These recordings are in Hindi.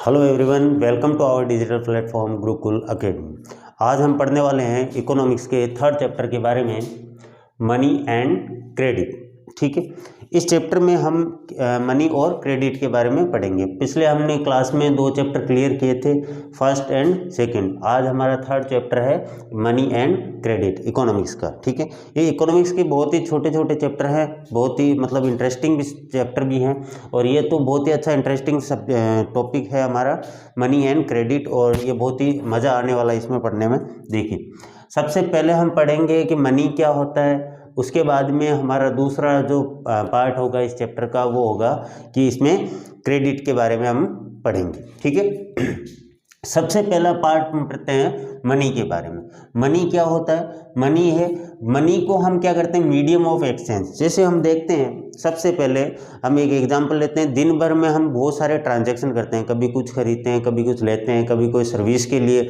Hello everyone, welcome to our digital platform Gurukul Academy. आज हम पढ़ने वाले हैं इकोनॉमिक्स के थर्ड चैप्टर के बारे में, मनी एंड क्रेडिट। ठीक है, इस चैप्टर में हम मनी और क्रेडिट के बारे में पढ़ेंगे। पिछले हमने क्लास में 2 चैप्टर क्लियर किए थे, फर्स्ट एंड सेकंड। आज हमारा थर्ड चैप्टर है मनी एंड क्रेडिट इकोनॉमिक्स का। ठीक है, ये इकोनॉमिक्स के बहुत ही छोटे छोटे चैप्टर हैं, बहुत ही मतलब इंटरेस्टिंग भी चैप्टर भी हैं, और ये तो बहुत ही अच्छा इंटरेस्टिंग टॉपिक है हमारा मनी एंड क्रेडिट, और ये बहुत ही मज़ा आने वाला है इसमें पढ़ने में। देखिए, सबसे पहले हम पढ़ेंगे कि मनी क्या होता है, उसके बाद में हमारा दूसरा जो पार्ट होगा इस चैप्टर का वो होगा कि इसमें क्रेडिट के बारे में हम पढ़ेंगे। ठीक है, सबसे पहला पार्ट हम पढ़ते हैं मनी के बारे में। मनी क्या होता है? मनी है, मनी को हम क्या करते हैं, मीडियम ऑफ एक्सचेंज। जैसे हम देखते हैं, सबसे पहले हम एक एग्जांपल लेते हैं। दिन भर में हम बहुत सारे ट्रांजैक्शन करते हैं, कभी कुछ खरीदते हैं, कभी कुछ लेते हैं, कभी कोई सर्विस के लिए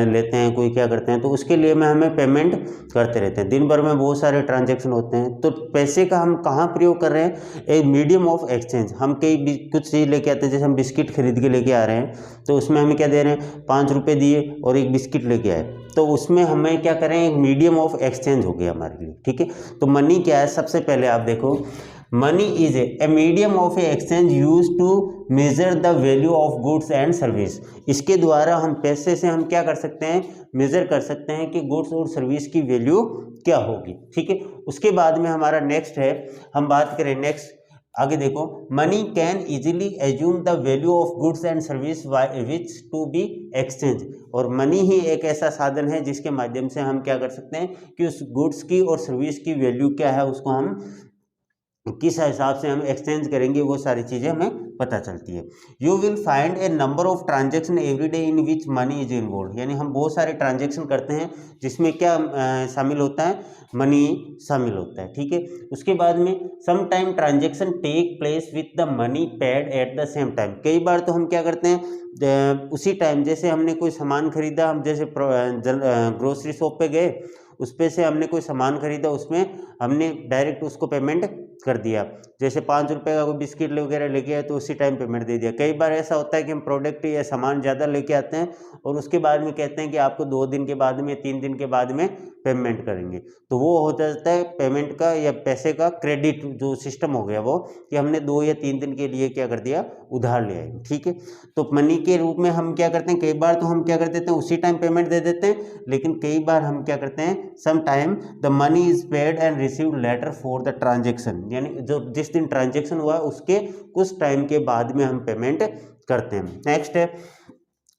लेते हैं, कोई क्या करते हैं, तो उसके लिए में हमें पेमेंट करते रहते हैं। दिन भर में बहुत सारे ट्रांजैक्शन होते हैं, तो पैसे का हम कहाँ प्रयोग कर रहे हैं? एक मीडियम ऑफ एक्सचेंज। हम कुछ चीज़ लेके आते हैं, जैसे हम बिस्किट खरीद के लेके आ रहे हैं, तो उसमें हमें क्या दे रहे हैं, 5 रुपये दिए और एक बिस्किट लेके आए, तो उसमें हमें क्या करें, एक मीडियम ऑफ एक्सचेंज हो गया हमारे लिए। ठीक है, तो मनी क्या है? सबसे पहले आप देखो, money is a medium of exchange use to measure the value of goods and service. इसके द्वारा हम पैसे से हम क्या कर सकते हैं, मेजर कर सकते हैं कि गुड्स और सर्विस की वैल्यू क्या होगी। ठीक है, उसके बाद में हमारा नेक्स्ट है, हम बात करें नेक्स्ट, आगे देखो, money can easily assume the value of goods and service which to be exchange. और मनी ही एक ऐसा साधन है जिसके माध्यम से हम क्या कर सकते हैं कि उस गुड्स की और सर्विस की वैल्यू क्या है, उसको हम किस हिसाब से हम एक्सचेंज करेंगे, वो सारी चीज़ें हमें पता चलती है। You will find A number of transaction every day in which money is involve. यानी हम बहुत सारे ट्रांजेक्शन करते हैं जिसमें क्या शामिल होता है, मनी शामिल होता है। ठीक है, उसके बाद में some time transaction take place with the money paid at the same time. कई बार तो हम क्या करते हैं, उसी टाइम, जैसे हमने कोई सामान खरीदा, हम जैसे ग्रोसरी शॉप पे गए, उस पे से हमने कोई सामान खरीदा, उसमें हमने डायरेक्ट उसको पेमेंट कर दिया। जैसे 5 रुपये का कोई बिस्किट वगैरह लेके आए तो उसी टाइम पेमेंट दे दिया। कई बार ऐसा होता है कि हम प्रोडक्ट या सामान ज़्यादा लेके आते हैं और उसके बाद में कहते हैं कि आपको 2 दिन के बाद में, 3 दिन के बाद में पेमेंट करेंगे, तो वो हो जाता है पेमेंट का या पैसे का क्रेडिट जो सिस्टम हो गया वो, कि हमने 2 या 3 दिन के लिए क्या कर दिया, उधार ले आए। ठीक है, तो मनी के रूप में हम क्या करते हैं, कई बार तो हम क्या कर देते हैं, उसी टाइम पेमेंट दे देते हैं, लेकिन कई बार हम क्या करते हैं, some time the money is paid and received later for the transaction. यानी जो जिस दिन ट्रांजेक्शन हुआ उसके कुछ टाइम के बाद में हम पेमेंट करते हैं। नेक्स्ट है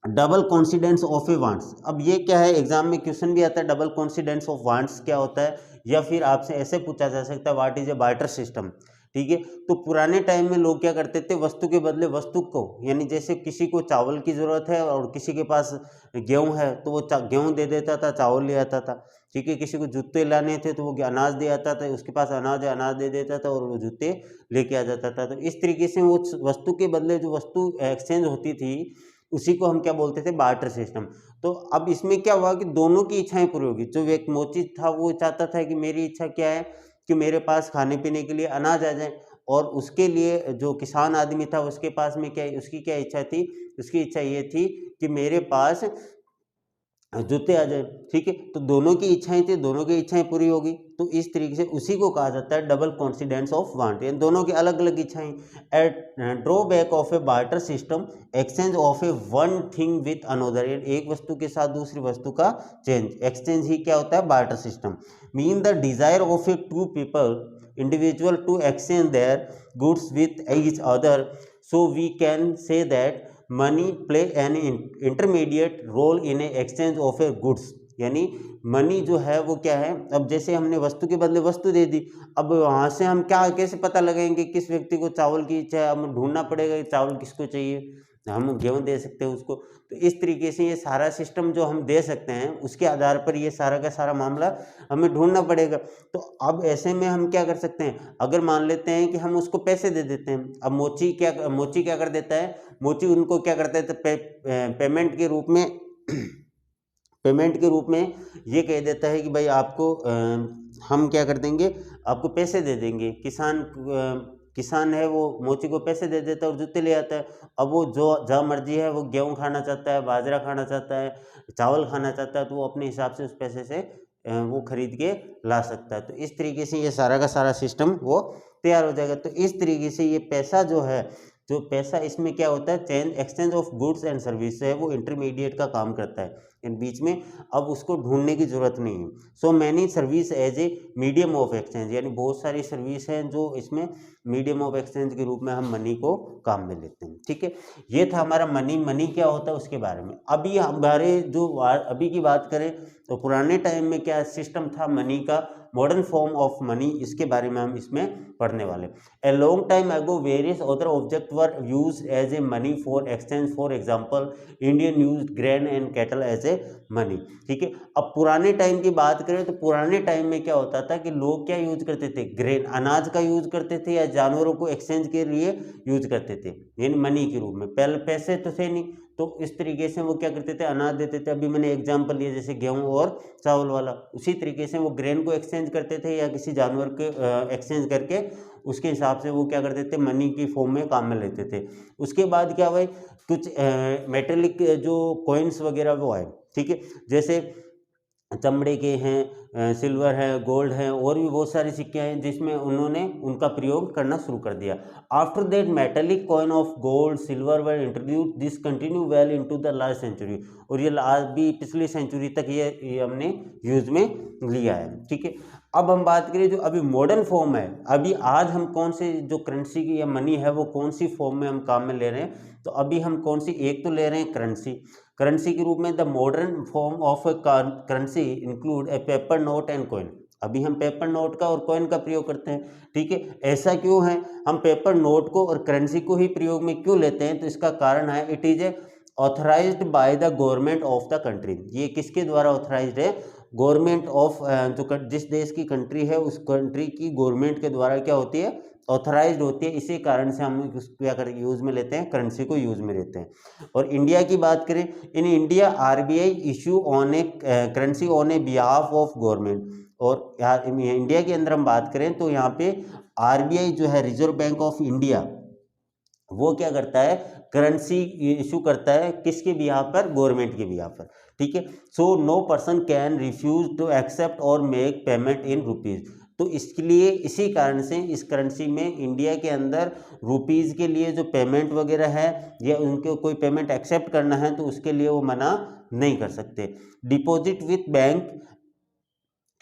double coincidence of A wants. अब ये क्या है, एग्जाम में क्वेश्चन भी आता है, डबल कॉन्सिडेंस ऑफ वांट्स क्या होता है, या फिर आपसे ऐसे पूछा जा सकता है, what is a barter system. ठीक है, तो पुराने टाइम में लोग क्या करते थे, वस्तु के बदले वस्तु को, यानी जैसे किसी को चावल की ज़रूरत है और किसी के पास गेहूं है, तो वो गेहूं दे देता था, चावल ले आता था। ठीक है, किसी को जूते लाने थे तो वो अनाज दे आता था, उसके पास अनाज है, अनाज दे देता था और वो जूते लेके आ जाता था। तो इस तरीके से वो वस्तु के बदले जो वस्तु एक्सचेंज होती थी, उसी को हम क्या बोलते थे, बार्टर सिस्टम। तो अब इसमें क्या हुआ कि दोनों की इच्छाएं पूरी होगी। जो एक मोची था वो चाहता था कि मेरी इच्छा क्या है कि मेरे पास खाने पीने के लिए अनाज आ जाए, और उसके लिए जो किसान आदमी था उसके पास में क्या, उसकी क्या इच्छा थी, उसकी इच्छा ये थी कि मेरे पास जूते आ जाए। ठीक है, तो दोनों की इच्छाएं थी, दोनों की इच्छाएं पूरी होगी, तो इस तरीके से उसी को कहा जाता है डबल कॉन्सिडेंस ऑफ वांट, यानी दोनों की अलग अलग इच्छाएं। At drawback of a barter system, exchange of a one thing with another. एक वस्तु के साथ दूसरी वस्तु का चेंज, एक्सचेंज ही क्या होता है, barter system. Mean the desire of a two people individual to exchange their goods with each other, so we can say that money play an intermediate role in a exchange of a goods. यानी मनी जो है वो क्या है, अब जैसे हमने वस्तु के बदले वस्तु दे दी, अब वहाँ से हम क्या कैसे पता लगाएंगे किस व्यक्ति को चावल की इच्छा है, हमें ढूंढना पड़ेगा कि चावल किसको चाहिए, हम गेहूँ दे सकते हैं उसको। तो इस तरीके से ये सारा सिस्टम जो हम दे सकते हैं उसके आधार पर ये सारा का सारा मामला हमें ढूंढना पड़ेगा। तो अब ऐसे में हम क्या कर सकते हैं, अगर मान लेते हैं कि हम उसको पैसे दे देते हैं, अब मोची क्या कर देता है, मोची उनको क्या करता है, तो पेमेंट के रूप में पेमेंट के रूप में ये कह देता है कि भाई आपको हम क्या कर देंगे, आपको पैसे दे देंगे। किसान किसान है वो मोची को पैसे दे देता है और जूते ले आता है। अब वो जो जहाँ मर्जी है वो गेहूँ खाना चाहता है, बाजरा खाना चाहता है, चावल खाना चाहता है, तो वो अपने हिसाब से उस पैसे से वो खरीद के ला सकता है। तो इस तरीके से ये सारा का सारा सिस्टम वो तैयार हो जाएगा। तो इस तरीके से ये पैसा जो है, जो पैसा इसमें क्या होता है, change exchange of goods and service है, वो इंटरमीडिएट का काम करता है इन बीच में। अब उसको ढूंढने की जरूरत नहीं है। So many service as a medium of exchange, यानी बहुत सारी सर्विस हैं जो इसमें मीडियम ऑफ एक्सचेंज के रूप में हम मनी को काम में लेते हैं। ठीक है, ये था हमारा मनी क्या होता है उसके बारे में। अभी हमारे जो अभी की बात करें तो पुराने टाइम में क्या सिस्टम था मनी का, मॉडर्न फॉर्म ऑफ मनी, इसके बारे में हम इसमें पढ़ने वाले। A long time ago various other object were used as a money for exchange, for example Indian used grain and cattle as a money. ठीक है, अब पुराने टाइम की बात करें तो पुराने टाइम में क्या होता था कि लोग क्या यूज करते थे, ग्रेन अनाज का यूज करते थे या जानवरों को एक्सचेंज के लिए यूज करते थे, यानी मनी के रूप में। पहले पैसे तो थे नहीं, तो इस तरीके से वो क्या करते थे, अनाज देते थे। अभी मैंने एग्जांपल लिया जैसे गेहूं और चावल वाला, उसी तरीके से वो ग्रेन को एक्सचेंज करते थे या किसी जानवर के एक्सचेंज करके उसके हिसाब से वो क्या करते थे, मनी की फॉर्म में काम में लेते थे। उसके बाद क्या हुआ, कुछ मेटेलिक जो कॉइन्स वगैरह वो आए। ठीक है, जैसे चमड़े के हैं, सिल्वर है, गोल्ड है, और भी बहुत सारी सिक्के हैं जिसमें उन्होंने उनका प्रयोग करना शुरू कर दिया। After that metallic coin of gold silver were introduce, this continue well into the last century, और ये आज भी पिछली सेंचुरी तक ये हमने यूज में लिया है। ठीक है, अब हम बात करें जो अभी मॉडर्न फॉर्म है, अभी आज हम कौन से जो करेंसी की या मनी है वो कौन सी फॉर्म में हम काम में ले रहे हैं। तो अभी हम कौन सी, एक तो ले रहे हैं करेंसी के रूप में। The modern form of currency include A paper note and coin. अभी हम पेपर नोट का और कॉइन का प्रयोग करते हैं। ठीक है, ऐसा क्यों है, हम पेपर नोट को और करेंसी को ही प्रयोग में क्यों लेते हैं, तो इसका कारण है it is a authorised by the government of the country. ये किसके द्वारा ऑथराइज्ड है, गवर्नमेंट ऑफ जो जिस देश की कंट्री है उस कंट्री की गवर्नमेंट के द्वारा क्या होती है, ऑथराइज्ड होती है। इसी कारण से हम क्या करके यूज में लेते हैं, करेंसी को यूज में लेते हैं। और इंडिया की बात करें, in India RBI issue on A currency on A behalf of government. और इंडिया के अंदर हम बात करें तो यहाँ पे आरबीआई जो है, रिजर्व बैंक ऑफ इंडिया, वो क्या करता है, करेंसी इशू करता है किसके बिहाफ पर, गवर्नमेंट के बिहाफ पर। ठीक है, so no person can refuse to accept और मेक पेमेंट इन रुपीज। तो इसके लिए, इसी कारण से इस करेंसी में इंडिया के अंदर रुपीज़ के लिए जो पेमेंट वगैरह है या उनको कोई पेमेंट एक्सेप्ट करना है तो उसके लिए वो मना नहीं कर सकते। Deposit with bank.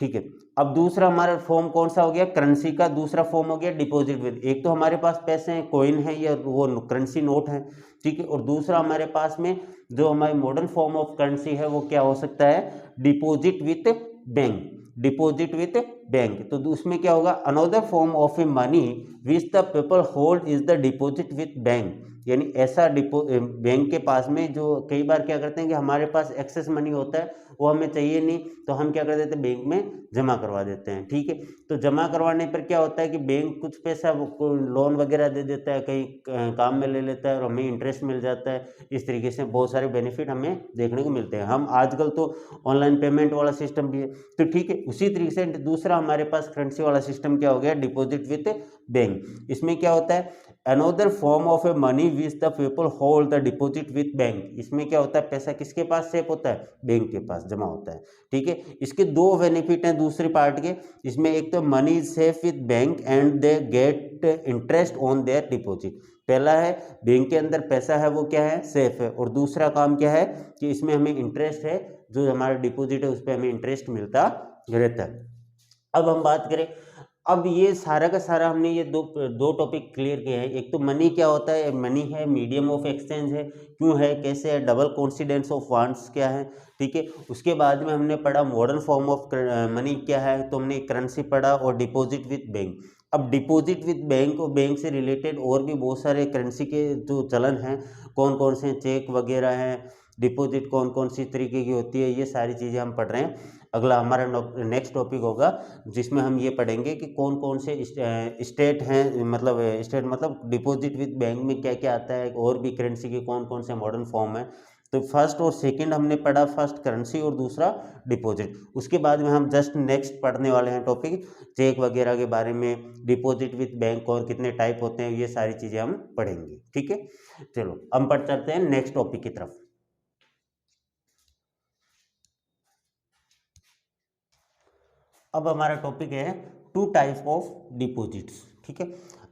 ठीक है, अब दूसरा हमारा फॉर्म कौन सा हो गया, करेंसी का दूसरा फॉर्म हो गया डिपॉजिट विद। एक तो हमारे पास पैसे हैं, कॉइन है या वो करेंसी नोट है। ठीक है, और दूसरा हमारे पास में जो हमारी मॉडर्न फॉर्म ऑफ करेंसी है वो क्या हो सकता है, deposit with bank. Deposit with bank, तो उसमें क्या होगा, another form of a money which the people hold is the deposit with bank. यानी ऐसा बैंक के पास में जो कई बार क्या करते हैं कि हमारे पास एक्सेस मनी होता है, वो हमें चाहिए नहीं तो हम क्या कर देते हैं, बैंक में जमा करवा देते हैं। ठीक है, तो जमा करवाने पर क्या होता है कि बैंक कुछ पैसा लोन वगैरह दे देता है, कहीं काम में ले लेता है और हमें इंटरेस्ट मिल जाता है। इस तरीके से बहुत सारे बेनिफिट हमें देखने को मिलते हैं। हम आजकल तो ऑनलाइन पेमेंट वाला सिस्टम भी है। तो ठीक है, उसी तरीके से दूसरा हमारे पास करेंसी वाला सिस्टम क्या हो गया, डिपॉजिट विथ बैंक। इसमें क्या होता है, another form of a money which the people hold the deposit with bank. इसमें क्या होता है, पैसा किसके पास सेफ होता है, बैंक के पास जमा होता है। ठीक है, इसके दो बेनिफिट हैं दूसरे पार्ट के। इसमें एक तो money is safe with bank and they get interest on their deposit. पहला है बैंक के अंदर पैसा है वो क्या है, सेफ है। और दूसरा काम क्या है कि इसमें हमें इंटरेस्ट है, जो हमारा डिपॉजिट है उस पर हमें इंटरेस्ट मिलता रहता है। अब हम बात करें, अब ये सारा का सारा हमने ये दो टॉपिक क्लियर किए हैं। एक तो मनी क्या होता है, मनी है मीडियम ऑफ एक्सचेंज है, क्यों है, कैसे है, डबल कॉन्सिडेंस ऑफ वांट्स क्या है। ठीक है, उसके बाद में हमने पढ़ा मॉडर्न फॉर्म ऑफ मनी क्या है, तो हमने करेंसी पढ़ा और डिपॉजिट विथ बैंक। अब डिपॉजिट विथ बैंक और बैंक से रिलेटेड और भी बहुत सारे करेंसी के जो चलन हैं, कौन कौन से चेक वगैरह हैं डिपॉजिट कौन कौन सी तरीके की होती है, ये सारी चीज़ें हम पढ़ रहे हैं। अगला हमारा नेक्स्ट टॉपिक होगा जिसमें हम ये पढ़ेंगे कि कौन कौन से स्टेट हैं, मतलब स्टेट मतलब डिपॉजिट विद बैंक में क्या क्या आता है, और भी करेंसी के कौन कौन से मॉडर्न फॉर्म है। तो फर्स्ट और सेकंड हमने पढ़ा, फर्स्ट करेंसी और दूसरा डिपॉजिट। उसके बाद में हम जस्ट नेक्स्ट पढ़ने वाले हैं टॉपिक चेक वगैरह के बारे में, डिपॉजिट विद बैंक और कितने टाइप होते हैं, ये सारी चीज़ें हम पढ़ेंगे। ठीक है, चलो हम पढ़ चलते हैं नेक्स्ट टॉपिक की तरफ। अब हमारा टॉपिक है टू टाइप ऑफ डिपॉजिट्स। ठीक है,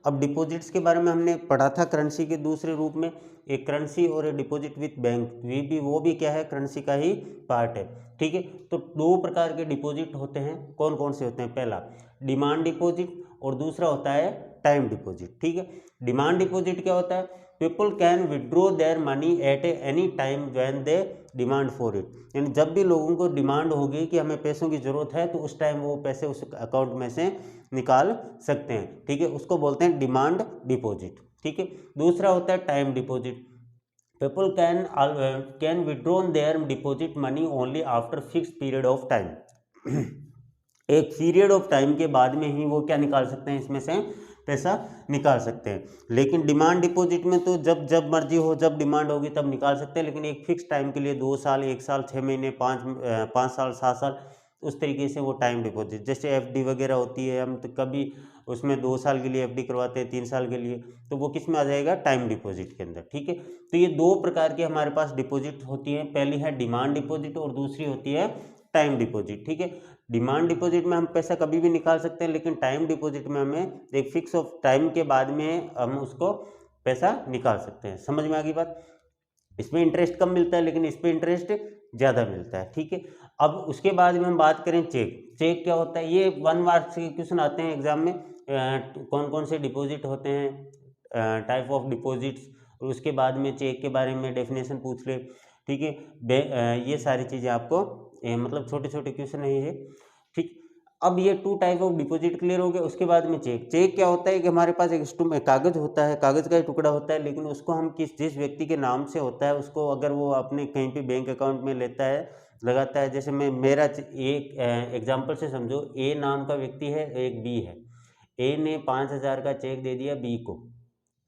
अब डिपॉजिट्स के बारे में हमने पढ़ा था करेंसी के दूसरे रूप में, एक करेंसी और एक डिपॉजिट विथ बैंक, वो भी क्या है, करेंसी का ही पार्ट है। ठीक है, तो दो प्रकार के डिपॉजिट होते हैं, कौन कौन से होते हैं, पहला डिमांड डिपॉजिट और दूसरा होता है टाइम डिपॉजिट। ठीक है, डिमांड डिपॉजिट क्या होता है, people can withdraw their money at any time when they demand for it, यानी जब भी लोगों को डिमांड होगी कि हमें पैसों की ज़रूरत है तो उस टाइम वो पैसे उस अकाउंट में से निकाल सकते हैं। ठीक है, उसको बोलते हैं डिमांड डिपॉजिट। ठीक है, दूसरा होता है time deposit, people can withdraw their deposit money only after fix period of time, एक पीरियड ऑफ टाइम के बाद में ही वो क्या निकाल सकते हैं, इसमें से पैसा निकाल सकते हैं। लेकिन डिमांड डिपॉजिट में तो जब जब मर्जी हो, जब डिमांड होगी तब निकाल सकते हैं, लेकिन एक फिक्स टाइम के लिए 2 साल, 1 साल, 6 महीने, 5 साल, 7 साल, उस तरीके से वो टाइम डिपॉजिट, जैसे एफडी वगैरह होती है, हम तो कभी उसमें 2 साल के लिए एफडी करवाते हैं, 3 साल के लिए, तो वो किस में आ जाएगा, टाइम डिपॉजिट के अंदर। ठीक है, तो ये दो प्रकार की हमारे पास डिपॉजिट होती है, पहली है डिमांड डिपॉजिट और दूसरी होती है टाइम डिपॉजिट। ठीक है, डिमांड डिपॉजिट में हम पैसा कभी भी निकाल सकते हैं, लेकिन टाइम डिपॉजिट में हमें एक फिक्स ऑफ टाइम के बाद में हम उसको पैसा निकाल सकते हैं। समझ में आ गई बात, इसमें इंटरेस्ट कम मिलता है लेकिन इस पर इंटरेस्ट ज़्यादा मिलता है। ठीक है, अब उसके बाद में हम बात करें चेक। चेक क्या होता है, ये 1 मार्क्स के क्वेश्चन आते हैं एग्जाम में, कौन कौन से डिपॉजिट होते हैं, टाइप ऑफ डिपॉजिट्स, और उसके बाद में चेक के बारे में डेफिनेशन पूछ ले। ठीक है, ये सारी चीज़ें आपको मतलब छोटे छोटे क्वेश्चन है ये। ठीक, अब ये 2 टाइप ऑफ डिपॉजिट क्लियर हो गया। उसके बाद में चेक। चेक क्या होता है कि हमारे पास एक कागज़ होता है, कागज़ का ही टुकड़ा होता है, लेकिन उसको हम जिस व्यक्ति के नाम से होता है उसको अगर वो अपने कहीं पे बैंक अकाउंट में लेता है, लगाता है, जैसे मेरा एक एग्जाम्पल से समझो, ए नाम का व्यक्ति है, एक बी है, ए ने 5,000 का चेक दे दिया बी को,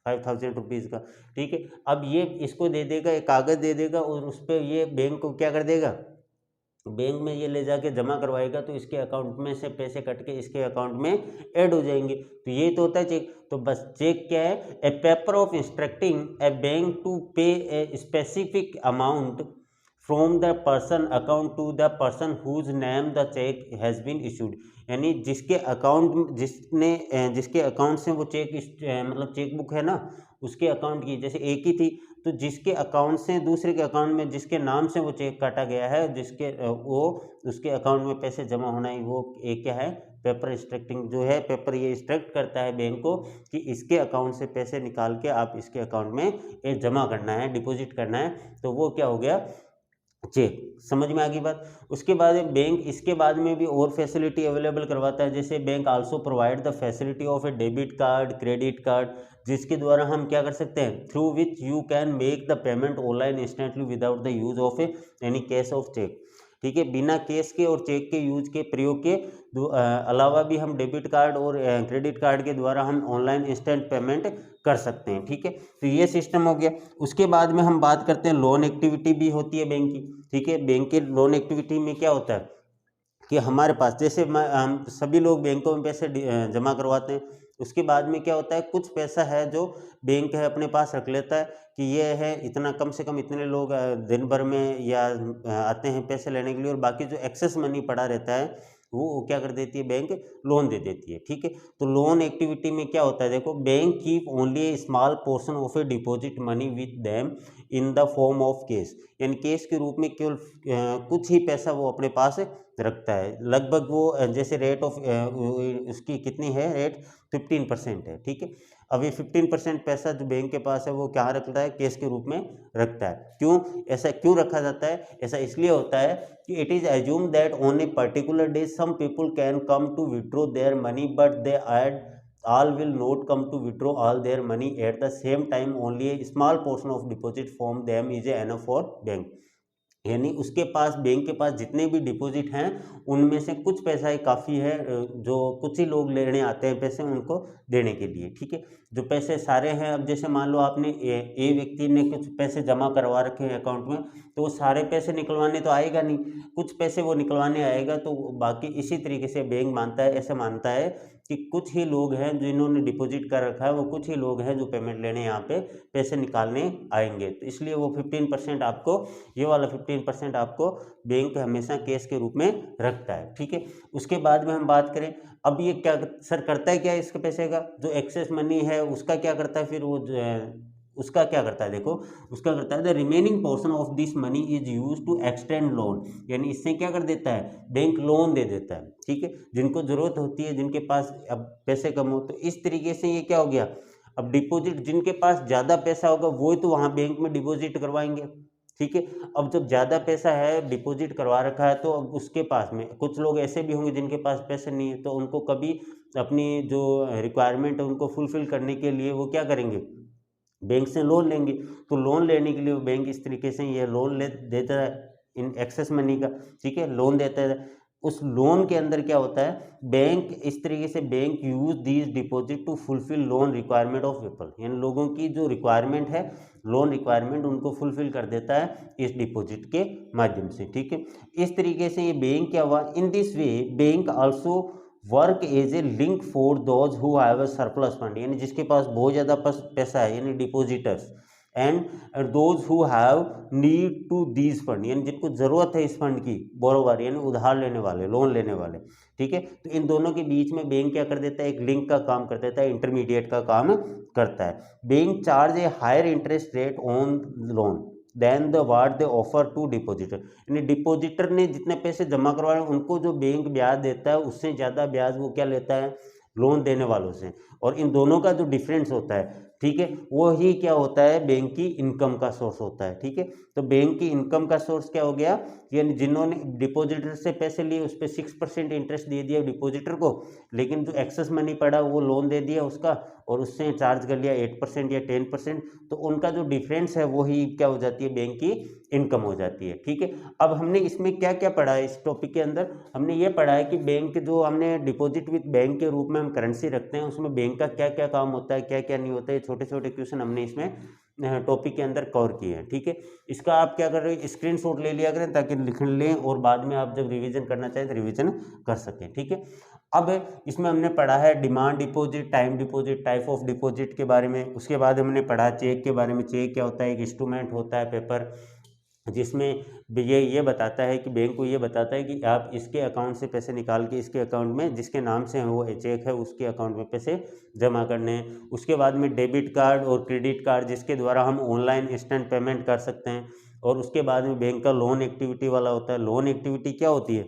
5,000 रुपीज़ का। ठीक है, अब ये इसको दे देगा, एक कागज़ दे देगा और उस पर ये बैंक को क्या कर देगा, बैंक में ये ले जाके जमा करवाएगा, तो इसके अकाउंट में से पैसे कट के इसके अकाउंट में ऐड हो जाएंगे। तो ये तो होता है चेक। तो बस चेक क्या है, a paper of instructing a bank to pay a specific amount from the person account to the person whose name the cheque has been issued, यानी जिसके अकाउंट जिसके अकाउंट से वो चेक मतलब चेक बुक है ना, उसके अकाउंट की, जैसे एक ही थी तो जिसके अकाउंट से दूसरे के अकाउंट में जिसके नाम से वो चेक काटा गया है, जिसके वो उसके अकाउंट में पैसे जमा होना है, वो एक क्या है, पेपर इंस्ट्रक्टिंग जो है, पेपर ये इंस्ट्रक्ट करता है बैंक को कि इसके अकाउंट से पैसे निकाल के आप इसके अकाउंट में ये जमा करना है, डिपॉजिट करना है, तो वो क्या हो गया, चेक। समझ में आ गई बात। उसके बाद बैंक इसके बाद में भी और फैसिलिटी अवेलेबल करवाता है, जैसे bank also provide the facility of a debit card, credit card, जिसके द्वारा हम क्या कर सकते हैं, through which you can make the payment online instantly without the use of any cash of cheque. ठीक है, बिना कैश के और चेक के यूज के प्रयोग के अलावा भी हम डेबिट कार्ड और क्रेडिट कार्ड के द्वारा हम ऑनलाइन इंस्टेंट पेमेंट कर सकते हैं। ठीक है, तो ये सिस्टम हो गया। उसके बाद में हम बात करते हैं लोन एक्टिविटी भी होती है बैंक की। ठीक है, बैंक के लोन एक्टिविटी में क्या होता है कि हमारे पास जैसे हम सभी लोग बैंकों में पैसे जमा करवाते हैं, उसके बाद में क्या होता है, कुछ पैसा है जो बैंक है अपने पास रख लेता है कि ये है इतना, कम से कम इतने लोग दिन भर में या आते हैं पैसे लेने के लिए, और बाकी जो एक्सेस मनी पड़ा रहता है वो क्या कर देती है, बैंक लोन दे देती है। ठीक है, तो लोन एक्टिविटी में क्या होता है, देखो, bank keep only A small portion of A deposit money with them in the form of cash, यानी कैश के रूप में केवल कुछ ही पैसा वो अपने पास रखता है। लगभग वो जैसे रेट ऑफ उसकी कितनी है, रेट 15% है। ठीक है, अभी 15% पैसा जो बैंक के पास है वो क्या रखता है, कैश के रूप में रखता है। क्यों ऐसा क्यों रखा जाता है, ऐसा इसलिए होता है कि it is assume that on a particular day some people can come to withdraw their money but they add all will not come to withdraw all their money at the same time, only a small portion of deposit from them is enough for bank। यानी उसके पास, बैंक के पास जितने भी डिपॉजिट हैं उनमें से कुछ पैसा ही काफ़ी है, जो कुछ ही लोग लेने आते हैं पैसे उनको देने के लिए, ठीक है। जो पैसे सारे हैं, अब जैसे मान लो आपने ए व्यक्ति ने कुछ पैसे जमा करवा रखे हैं अकाउंट में, तो वो सारे पैसे निकलवाने तो आएगा नहीं, कुछ पैसे वो निकलवाने आएगा। तो बाकी इसी तरीके से बैंक मानता है, ऐसा मानता है कि कुछ ही लोग हैं जिन्होंने डिपॉजिट कर रखा है, वो कुछ ही लोग हैं जो पेमेंट लेने यहाँ पे पैसे निकालने आएंगे। तो इसलिए वो 15% आपको, ये वाला 15% आपको बैंक हमेशा कैश के रूप में रखता है, ठीक है। उसके बाद में हम बात करें, अब ये क्या सर करता है, क्या इसके पैसे का जो एक्सेस मनी है उसका क्या करता है, फिर वो उसका क्या करता है, देखो उसका करता है the remaining portion of this money is use to extend loan. यानी इससे क्या कर देता है, बैंक लोन दे देता है, ठीक है, जिनको जरूरत होती है, जिनके पास अब पैसे कम हो। तो इस तरीके से ये क्या हो गया, अब डिपॉजिट जिनके पास ज़्यादा पैसा होगा वो तो वहाँ बैंक में डिपॉजिट करवाएंगे, ठीक है। अब जब ज़्यादा पैसा है, डिपॉजिट करवा रखा है, तो अब उसके पास में कुछ लोग ऐसे भी होंगे जिनके पास पैसे नहीं है, तो उनको कभी अपनी जो रिक्वायरमेंट है उनको फुलफिल करने के लिए वो क्या करेंगे, बैंक से लोन लेंगे। तो लोन लेने के लिए बैंक इस तरीके से ये लोन ले देता है इन एक्सेस मनी का, ठीक है, लोन देता है। उस लोन के अंदर क्या होता है, बैंक इस तरीके से bank use these deposit to fulfil loan requirement of people. यानी लोगों की जो रिक्वायरमेंट है, लोन रिक्वायरमेंट, उनको फुलफिल कर देता है इस डिपॉजिट के माध्यम से, ठीक है। इस तरीके से ये बैंक क्या हुआ, in this way bank also work as a link for those who have a surplus fund. यानी जिसके पास बहुत ज़्यादा पैसा है, यानी depositors, and those who have need to these fund, यानी जिनको ज़रूरत है इस फंड की, बोरोवर यानी उधार लेने वाले, लोन लेने वाले, ठीक है। तो इन दोनों के बीच में बैंक क्या कर देता है, एक लिंक का काम कर देता है, इंटरमीडिएट का काम करता है। Bank charge a higher interest rate on loan than the what they offer to depositor. यानी डिपॉजिटर ने जितने पैसे जमा करवाए उनको जो बैंक ब्याज देता है उससे ज़्यादा ब्याज वो क्या लेता है, लोन देने वालों से। और इन दोनों का जो डिफरेंस होता है, ठीक है, वो ही क्या होता है, बैंक की इनकम का सोर्स होता है, ठीक है। तो बैंक की इनकम का सोर्स क्या हो गया, यानी जिन्होंने डिपॉजिटर से पैसे लिए उस पर 6% इंटरेस्ट दे दिया डिपॉजिटर को, लेकिन जो एक्सेस मनी पड़ा वो लोन दे दिया उसका, और उससे चार्ज कर लिया 8% या 10%, तो उनका जो डिफरेंस है वही क्या हो जाती है, बैंक की इनकम हो जाती है, ठीक है। अब हमने इसमें क्या क्या पढ़ा है, इस टॉपिक के अंदर हमने ये पढ़ा है कि बैंक जो हमने डिपॉजिट विद बैंक के रूप में हम करेंसी रखते हैं, उसमें बैंक का क्या क्या काम होता है, क्या क्या नहीं होता है, छोटे छोटे क्वेश्चन हमने इसमें टॉपिक के अंदर कवर किए हैं, ठीक है। इसका आप क्या कर रहे हो, स्क्रीनशॉट ले लिया करें ताकि लिख लें और बाद में आप जब रिवीजन करना चाहें तो रिवीजन कर सकें, ठीक है। अब इसमें हमने पढ़ा है demand deposit, time deposit, type of deposit के बारे में। उसके बाद हमने पढ़ा चेक के बारे में। चेक क्या होता है, एक इंस्ट्रूमेंट होता है, पेपर, जिसमें ये बताता है कि बैंक को ये बताता है कि आप इसके अकाउंट से पैसे निकाल के इसके अकाउंट में, जिसके नाम से वो चेक है उसके अकाउंट में पैसे जमा करने हैं। उसके बाद में डेबिट कार्ड और क्रेडिट कार्ड, जिसके द्वारा हम ऑनलाइन इंस्टेंट पेमेंट कर सकते हैं। और उसके बाद में बैंक का लोन एक्टिविटी वाला होता है। लोन एक्टिविटी क्या होती है,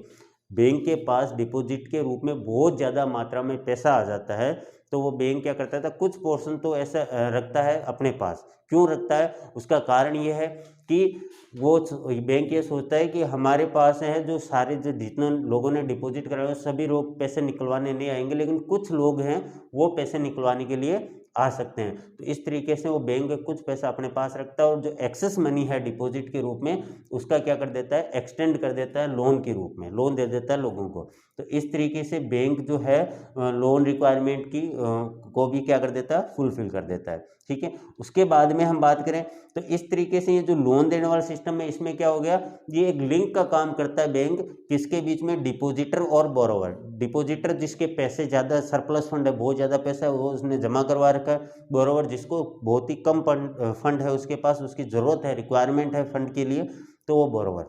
बैंक के पास डिपॉजिट के रूप में बहुत ज़्यादा मात्रा में पैसा आ जाता है, तो वो बैंक क्या करता था, कुछ पोर्शन तो ऐसा रखता है अपने पास। क्यों रखता है, उसका कारण ये है कि वो बैंक ये सोचता है कि हमारे पास है जो सारे, जो जितने लोगों ने डिपॉजिट कराया सभी लोग पैसे निकलवाने नहीं आएंगे, लेकिन कुछ लोग हैं वो पैसे निकलवाने के लिए आ सकते हैं। तो इस तरीके से वो बैंक कुछ पैसा अपने पास रखता है, और जो एक्सेस मनी है डिपॉजिट के रूप में उसका क्या कर देता है, एक्सटेंड कर देता है लोन के रूप में, लोन दे देता है लोगों को। तो इस तरीके से बैंक जो है लोन रिक्वायरमेंट की को भी क्या कर देता है, फुलफिल कर देता है, ठीक है। उसके बाद में हम बात करें तो इस तरीके से ये जो लोन देने वाला सिस्टम है, इसमें क्या हो गया, ये एक लिंक का काम करता है बैंक किसके बीच में, डिपॉजिटर और बोरोवर। डिपॉजिटर जिसके पैसे ज़्यादा, सरप्लस फंड है, बहुत ज़्यादा पैसा है, वो उसने जमा करवा रखा है। बोरोवर जिसको बहुत ही कम फंड है उसके पास, उसकी ज़रूरत है, रिक्वायरमेंट है फंड के लिए, तो वो बोरोवर,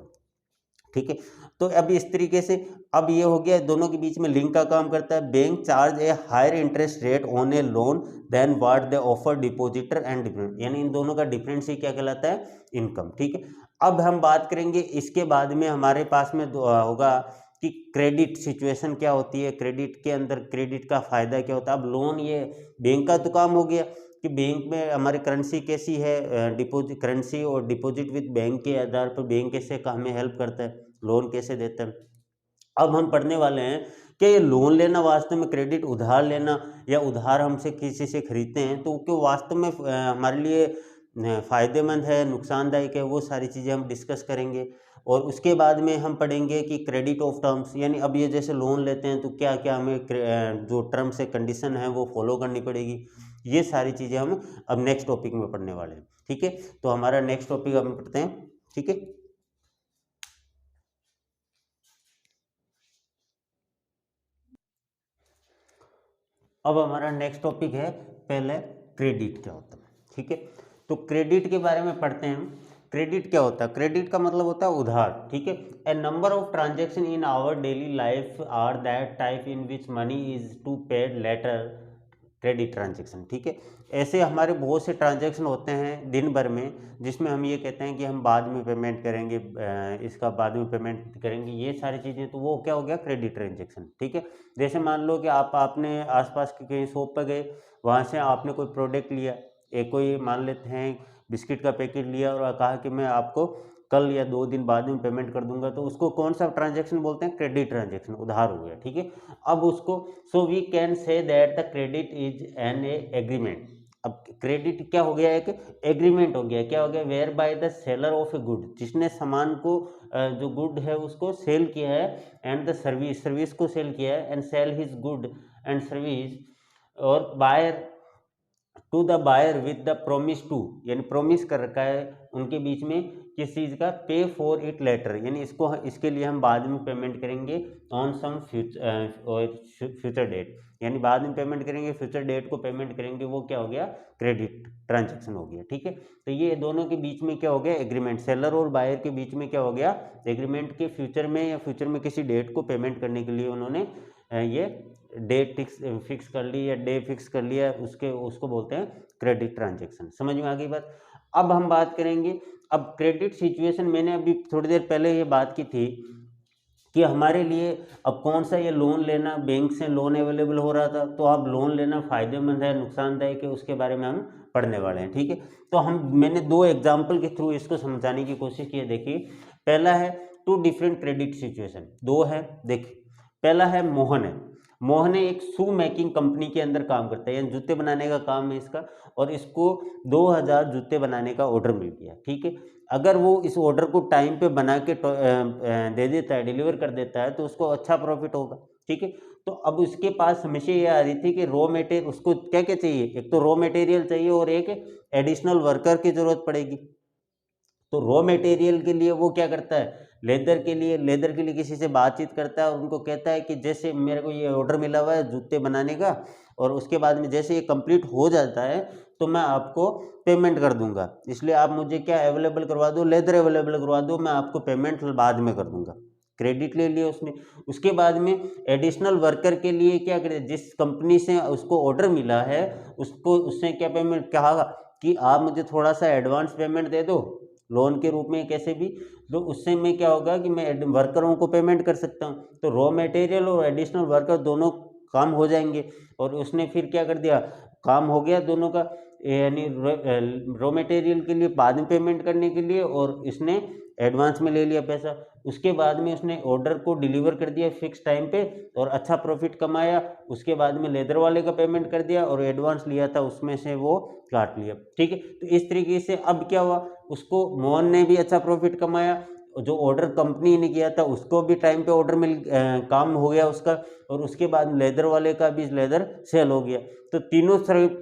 ठीक है। तो अब इस तरीके से अब ये हो गया, दोनों के बीच में लिंक का काम करता है। Bank charge a higher interest rate on a loan than what they offer depositor and different, यानी इन दोनों का डिफरेंस ही क्या कहलाता है, इनकम, ठीक है। अब हम बात करेंगे इसके बाद में हमारे पास में होगा कि क्रेडिट सिचुएशन क्या होती है, क्रेडिट के अंदर क्रेडिट का फ़ायदा क्या होता है। अब लोन, ये बैंक का तो काम हो गया कि बैंक में हमारी करेंसी कैसी है, डिपॉजिट करेंसी और डिपॉजिट विद बैंक के आधार पर बैंक कैसे हमें हेल्प करता है, लोन कैसे देता है। अब हम पढ़ने वाले हैं कि ये लोन लेना वास्तव में क्रेडिट उधार लेना या उधार हमसे किसी से खरीदते हैं तो क्यों वास्तव में हमारे लिए फ़ायदेमंद है, नुकसानदायक है, वो सारी चीज़ें हम डिस्कस करेंगे। और उसके बाद में हम पढ़ेंगे कि क्रेडिट ऑफ टर्म्स, यानी अब ये जैसे लोन लेते हैं तो क्या क्या हमें जो टर्म्स है कंडीशन है वो फॉलो करनी पड़ेगी। ये सारी चीज़ें हम अब नेक्स्ट टॉपिक में पढ़ने वाले हैं। ठीक है, तो हमारा नेक्स्ट टॉपिक हम पढ़ते हैं। ठीक है, अब हमारा नेक्स्ट टॉपिक है, पहले क्रेडिट क्या होता है। ठीक है, तो क्रेडिट के बारे में पढ़ते हैं हम। क्रेडिट क्या होता है? क्रेडिट का मतलब होता है उधार। ठीक है, a number of transaction in our daily life are that type in which money is to paid later, credit transaction. ठीक है, ऐसे हमारे बहुत से ट्रांजेक्शन होते हैं दिन भर में जिसमें हम ये कहते हैं कि हम बाद में पेमेंट करेंगे, इसका बाद में पेमेंट करेंगे, ये सारी चीज़ें, तो वो क्या हो गया? Credit transaction. ठीक है, जैसे मान लो कि आपने आसपास के कहीं शॉप पर गए, वहाँ से आपने कोई प्रोडक्ट लिया, एक कोई मान लेते हैं बिस्किट का पैकेट लिया और कहा कि मैं आपको कल या 2 दिन बाद में पेमेंट कर दूंगा, तो उसको कौन सा ट्रांजेक्शन बोलते हैं? क्रेडिट ट्रांजेक्शन, उधार हो गया। ठीक है, अब उसको so we can say that the credit is an agreement. अब क्रेडिट क्या हो गया? एक एग्रीमेंट हो गया। क्या हो गया? Whereby the seller of a good, जिसने सामान को जो गुड है उसको सेल किया है, एंड द सर्विस, सर्विस को सेल किया है, and sell his good and service, और buyer to the buyer with the promise to, यानी प्रोमिस कर रखा है उनके बीच में किस चीज़ का? पे फॉर इट लेटर, यानी इसके लिए हम बाद में पेमेंट करेंगे ऑन सम फ्यूचर डेट, यानी बाद में पेमेंट करेंगे, फ्यूचर डेट को पेमेंट करेंगे, वो क्या हो गया? क्रेडिट ट्रांजेक्शन हो गया। ठीक है, तो ये दोनों के बीच में क्या हो गया? एग्रीमेंट, सेलर और बायर के बीच में क्या हो गया? एग्रीमेंट के फ्यूचर में या फ्यूचर में किसी डेट को पेमेंट करने के लिए उन्होंने ये डेट फिक्स कर ली या डे फिक्स कर लिया, उसको बोलते हैं क्रेडिट ट्रांजेक्शन। समझ में आ गई बात? अब हम बात करेंगे, अब क्रेडिट सिचुएशन, मैंने अभी थोड़ी देर पहले ये बात की थी कि हमारे लिए अब कौन सा ये लोन लेना, बैंक से लोन अवेलेबल हो रहा था, तो अब लोन लेना फ़ायदेमंद है, नुकसानदायक है, उसके बारे में हम पढ़ने वाले हैं। ठीक है, तो मैंने 2 एग्जाम्पल के थ्रू इसको समझाने की कोशिश की है। देखिए, पहला है 2 डिफरेंट क्रेडिट सिचुएशन, 2 है। देखिए, पहला है मोहन है। मोहन एक शू मेकिंग कंपनी के अंदर काम करता है, यानी जूते बनाने का काम है इसका, और इसको 2000 जूते बनाने का ऑर्डर मिल गया। ठीक है, अगर वो इस ऑर्डर को टाइम पे बना के दे देता है, डिलीवर कर देता है, तो उसको अच्छा प्रॉफिट होगा। ठीक है, तो अब उसके पास समस्या ये आ रही थी कि रॉ मटेरियल, उसको क्या क्या चाहिए? एक तो रॉ मटेरियल चाहिए और एक एडिशनल वर्कर की ज़रूरत पड़ेगी। तो रॉ मटेरियल के लिए वो क्या करता है? लेदर के लिए किसी से बातचीत करता है और उनको कहता है कि जैसे मेरे को ये ऑर्डर मिला हुआ है जूते बनाने का, और उसके बाद में जैसे ये कंप्लीट हो जाता है तो मैं आपको पेमेंट कर दूंगा, इसलिए आप मुझे क्या अवेलेबल करवा दो? लेदर अवेलेबल करवा दो, मैं आपको पेमेंट बाद में कर दूंगा। क्रेडिट ले लिया उसने। उसके बाद में एडिशनल वर्कर के लिए क्या करे? जिस कंपनी से उसको ऑर्डर मिला है उसको, उसने क्या पेमेंट कहा कि आप मुझे थोड़ा सा एडवांस पेमेंट दे दो लोन के रूप में कैसे भी, तो उससे मैं क्या होगा कि मैं वर्करों को पेमेंट कर सकता हूँ, तो रॉ मटेरियल और एडिशनल वर्कर दोनों काम हो जाएंगे। और उसने फिर क्या कर दिया? काम हो गया दोनों का, यानी रॉ मटेरियल के लिए बाद में पेमेंट करने के लिए, और इसने एडवांस में ले लिया पैसा। उसके बाद में उसने ऑर्डर को डिलीवर कर दिया फिक्स टाइम पे और अच्छा प्रॉफिट कमाया। उसके बाद में लेदर वाले का पेमेंट कर दिया और एडवांस लिया था उसमें से वो काट लिया। ठीक है, तो इस तरीके से अब क्या हुआ? उसको मोहन ने भी अच्छा प्रॉफिट कमाया, जो ऑर्डर कंपनी ने किया था उसको भी टाइम पे ऑर्डर काम हो गया उसका, और उसके बाद लेदर वाले का भी लेदर सेल हो गया। तो तीनों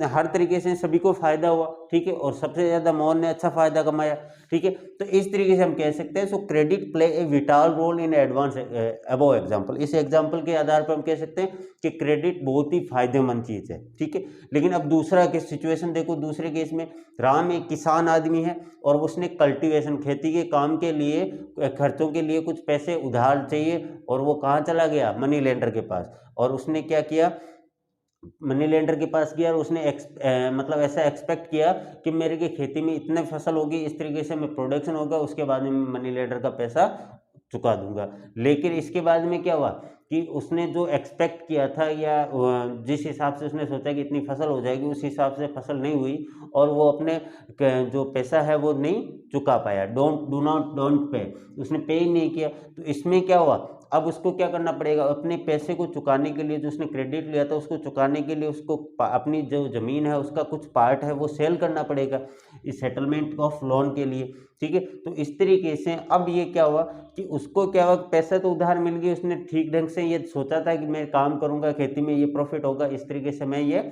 हर तरीके से सभी को फायदा हुआ। ठीक है, और सबसे ज़्यादा मोहन ने अच्छा फायदा कमाया। ठीक है, तो इस तरीके से हम कह सकते हैं so credit play a vital role in advance above example. इस एग्जाम्पल के आधार पर हम कह सकते हैं कि क्रेडिट बहुत ही फायदेमंद चीज़ है। ठीक है, लेकिन अब दूसरा केस सिचुएशन देखो। दूसरे केस में राम एक किसान आदमी है और उसने कल्टीवेशन, खेती के काम के लिए, खर्चों के लिए कुछ पैसे उधार चाहिए, और वो कहाँ चला गया? मनी लेंडर के पास। और उसने क्या किया? मनी लेंडर के पास गया और उसने मतलब ऐसा एक्सपेक्ट किया कि मेरे की खेती में इतने फसल होगी, इस तरीके से मैं प्रोडक्शन होगा, उसके बाद में मनी लेंडर का पैसा चुका दूंगा। लेकिन इसके बाद में क्या हुआ कि उसने जो एक्सपेक्ट किया था या जिस हिसाब से उसने सोचा कि इतनी फसल हो जाएगी, उस हिसाब से फसल नहीं हुई, और वो अपने जो पैसा है वो नहीं चुका पाया। डोंट पे, उसने पे ही नहीं किया। तो इसमें क्या हुआ? अब उसको क्या करना पड़ेगा, अपने पैसे को चुकाने के लिए, जो उसने क्रेडिट लिया था उसको चुकाने के लिए उसको अपनी जो ज़मीन है उसका कुछ पार्ट है वो सेल करना पड़ेगा इस सेटलमेंट ऑफ लोन के लिए। ठीक है, तो इस तरीके से अब ये क्या हुआ कि उसको क्या हुआ, पैसा तो उधार मिल गया, उसने ठीक ढंग से ये सोचा था कि मैं काम करूंगा खेती में, ये प्रॉफिट होगा, इस तरीके से मैं ये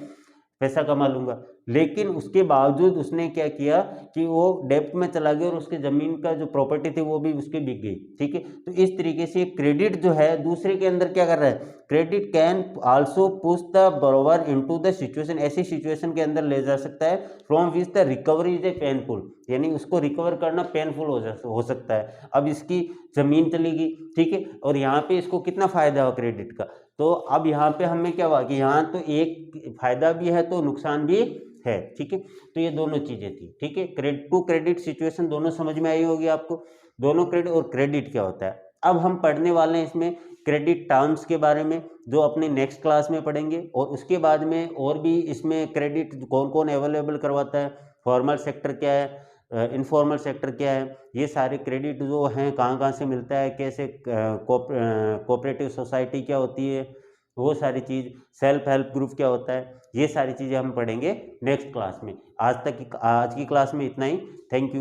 पैसा कमा लूंगा, लेकिन उसके बावजूद उसने क्या किया कि वो डेब्ट में चला गया और उसकी ज़मीन का जो प्रॉपर्टी थी वो भी उसकी बिक गई। ठीक है, तो इस तरीके से क्रेडिट जो है दूसरे के अंदर क्या कर रहा है, credit can also push the borrower into the situation, ऐसी सिचुएशन के अंदर ले जा सकता है from which the recovery is a painful, यानी उसको रिकवर करना पेनफुल हो सकता है। अब इसकी ज़मीन चली गई, ठीक है, और यहाँ पे इसको कितना फ़ायदा हुआ क्रेडिट का, तो अब यहाँ पे हमें क्या हुआ कि यहाँ तो एक फायदा भी है तो नुकसान भी है। ठीक है, तो ये दोनों चीजें थी। ठीक है, क्रेडिट टू क्रेडिट सिचुएशन दोनों समझ में आई होगी आपको, दोनों क्रेडिट और क्रेडिट क्या होता है। अब हम पढ़ने वाले हैं इसमें क्रेडिट टर्म्स के बारे में, जो अपने नेक्स्ट क्लास में पढ़ेंगे, और उसके बाद में और भी इसमें क्रेडिट कौन कौन अवेलेबल करवाता है, फॉर्मल सेक्टर क्या है, इनफॉर्मल सेक्टर क्या है, ये सारे क्रेडिट जो हैं कहाँ कहाँ से मिलता है, कैसे कोऑपरेटिव सोसाइटी क्या होती है, वो सारी चीज़, सेल्फ हेल्प ग्रुप क्या होता है, ये सारी चीज़ें हम पढ़ेंगे नेक्स्ट क्लास में। आज की क्लास में इतना ही। Thank you.